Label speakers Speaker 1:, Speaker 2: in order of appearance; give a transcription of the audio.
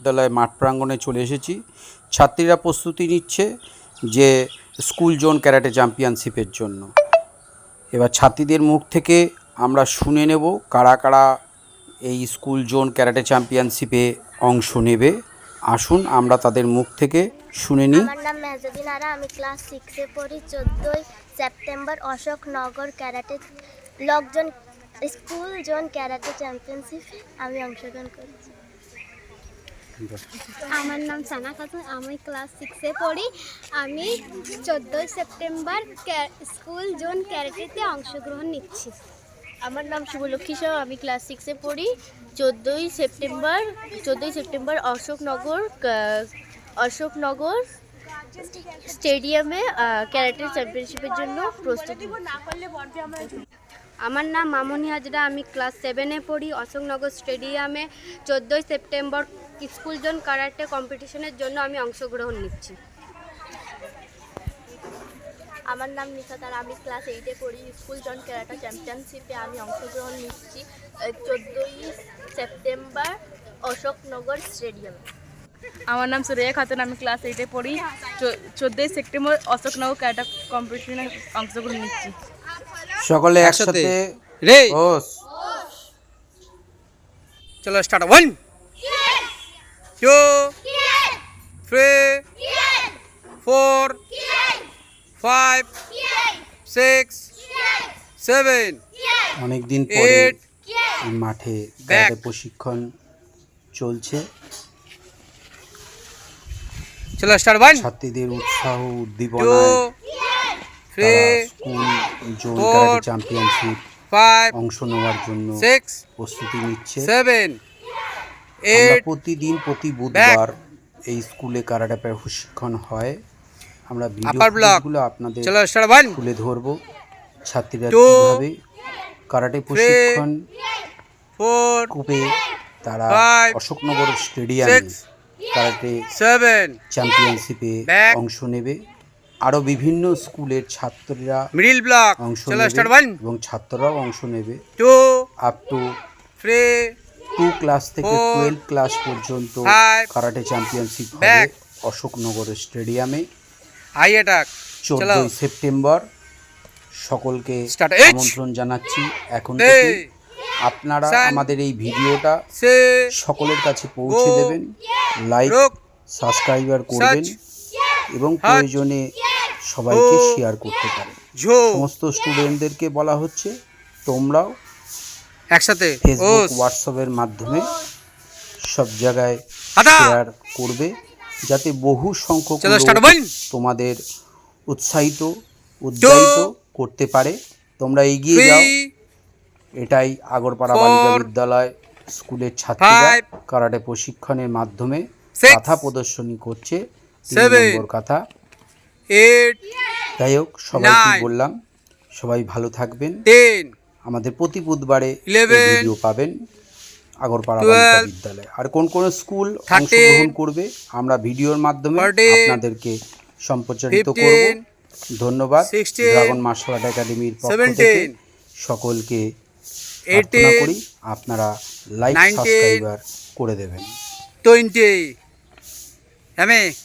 Speaker 1: বিদ্যালয় মাঠ প্রাঙ্গণে চলে এসেছি। ছাত্রীরা প্রস্তুতি নিচ্ছে যে স্কুল জোন ক্যারাটে চ্যাম্পিয়নশিপের জন্য। এবার ছাত্রীদের মুখ থেকে আমরা শুনে নেব কারা কারা এই স্কুল জোন ক্যারাটে চ্যাম্পিয়নশিপে অংশ নেবে। আসুন আমরা তাদের মুখ থেকে শুনে নিই।
Speaker 2: আমার নাম মেহজাবিন আরা, আমি ক্লাস 6-এ পড়ি। 14ই সেপ্টেম্বর অশোকনগর ক্যারাটে লকজন স্কুল জোন ক্যারাটে চ্যাম্পিয়নশিপে আমি অংশগ্রহণ করছি।
Speaker 3: আমার নাম সানা খাতুন, আমি ক্লাস 6-এ পড়ি। আমি 14ই সেপ্টেম্বর স্কুল জোন ক্যারাটেতে অংশগ্রহণ নিচ্ছি।
Speaker 4: আমার নাম শুভলক্ষ্মী সাহা, আমি ক্লাস 6-এ পড়ি। 14ই সেপ্টেম্বর অশোকনগর স্টেডিয়ামে ক্যারাটে চ্যাম্পিয়নশিপের জন্য প্রস্তুতি।
Speaker 3: আমার নাম মামনি হাজরা, আমি ক্লাস 7-এ পড়ি। অশোকনগর স্টেডিয়ামে 14ই সেপ্টেম্বর স্কুল জোন ক্যারাটে কম্পিটিশনের জন্য আমি অংশগ্রহণ নিচ্ছি।
Speaker 4: আমার নাম নিশা তারা, আমি ক্লাস 8-এ পড়ি। স্কুল জোন ক্যারাটে চ্যাম্পিয়নশিপে আমি অংশগ্রহণ নিচ্ছি 14ই সেপ্টেম্বর অশোকনগর স্টেডিয়ামে।
Speaker 5: আমার নাম সুরেয়া খাতুন, আমি ক্লাস 8-এ পড়ি। 14ই সেপ্টেম্বর অশোকনগর ক্যারাটে কম্পিটিশনে অংশগ্রহণ নিচ্ছি।
Speaker 1: সকলে একসাথে
Speaker 6: রে চলো স্টার্ট। 1 2 3 4 5 6 7
Speaker 1: অনেকদিন পরে এই মাঠে ক্যারাটে প্রশিক্ষণ চলছে।
Speaker 6: চলো স্টার্ট। 1
Speaker 1: ছাত্রীদের উৎসাহ উদ্দীপনায় স্কুল জোন ক্যারাটে চ্যাম্পিয়নশিপ
Speaker 6: 5
Speaker 1: অংশ নেওয়ার জন্য
Speaker 6: 6
Speaker 1: প্রস্তুতি নিচ্ছে।
Speaker 6: 7
Speaker 1: আমরা
Speaker 6: 8
Speaker 1: প্রতিদিন প্রতি বুধবার এই স্কুলে ক্যারাটে প্রশিক্ষণ হয়। আমরা ভিডিওগুলো আপনাদের
Speaker 6: চলো স্টার্ট। 1
Speaker 1: তুলে ধরবো ছাত্রীরা
Speaker 6: 2
Speaker 1: কিভাবে ক্যারাটে প্রশিক্ষণ
Speaker 6: 4
Speaker 1: কূপে তারা
Speaker 6: 5
Speaker 1: অশোকনগর স্টেডিয়ামে
Speaker 6: 6
Speaker 1: ক্যারাটে
Speaker 6: 7
Speaker 1: চ্যাম্পিয়নশিপে
Speaker 6: Back.
Speaker 1: অংশ নেবে। আরও বিভিন্ন স্কুলের ছাত্রীরা
Speaker 6: মিডল ব্লক।
Speaker 1: অংশ
Speaker 6: চলো
Speaker 1: নেবে
Speaker 6: স্টার্ট। 1
Speaker 1: এবং ছাত্ররাও অংশ নেবে।
Speaker 6: 2
Speaker 1: আপ টু
Speaker 6: 3
Speaker 1: 2 ক্লাস থেকে
Speaker 6: 4
Speaker 1: 12 ক্লাস পর্যন্ত
Speaker 6: 5
Speaker 1: ক্যারাটে চ্যাম্পিয়নশিপ হবে
Speaker 6: Back.
Speaker 1: অশোকনগর স্টেডিয়ামে
Speaker 6: হাই অ্যাটাক।
Speaker 1: 14ই সেপ্টেম্বর। সকলকে
Speaker 6: Start.
Speaker 1: আমন্ত্রণ জানাচ্ছি এখন থেকে। আপনারা আমাদের এই ভিডিওটা সকলের কাছে পৌঁছে দেবেন, লাইক সাবস্ক্রাইবার করবেন এবং প্রয়োজনে সবাইকে শেয়ার করতে পারেন। সমস্ত স্টুডেন্টদেরকে বলা হচ্ছে তোমরাও
Speaker 6: একসাথে
Speaker 1: ফেসবুক হোয়াটসঅ্যাপের মাধ্যমে সব জায়গায় শেয়ার করবে যাতে বহু সংখ্যক লোক তোমাদের উৎসাহিত করতে পারে। তোমরা এগিয়ে যাও। এটাই আগরপাড়া বালিকা বিদ্যালয় স্কুলের ছাত্রীরা ক্যারাটে প্রশিক্ষণের মাধ্যমে কাথা প্রদর্শনী করছে। 3 নম্বর কাথা।
Speaker 6: 8
Speaker 1: যাই হোক, সবাইকে বললাম সবাই ভালো থাকবেন।
Speaker 6: 10
Speaker 1: আমাদের প্রতি বুধবারে
Speaker 6: 11
Speaker 1: ভিডিও পাবেন আগরপাড়া বালিকা বিদ্যালয়। আর কোন কোন স্কুল অংশগ্রহণ করবে আমরা ভিডিওর মাধ্যমে আপনাদেরকে সম্প্রচারিত করব। ধন্যবাদ।
Speaker 6: 16
Speaker 1: ড্রাগন মার্শাল আর্ট একাডেমির পক্ষ থেকে সকলকে প্রার্থনা করি আপনারা লাইক
Speaker 6: 19
Speaker 1: সাবস্ক্রাইবার করে দেবেন।
Speaker 6: 20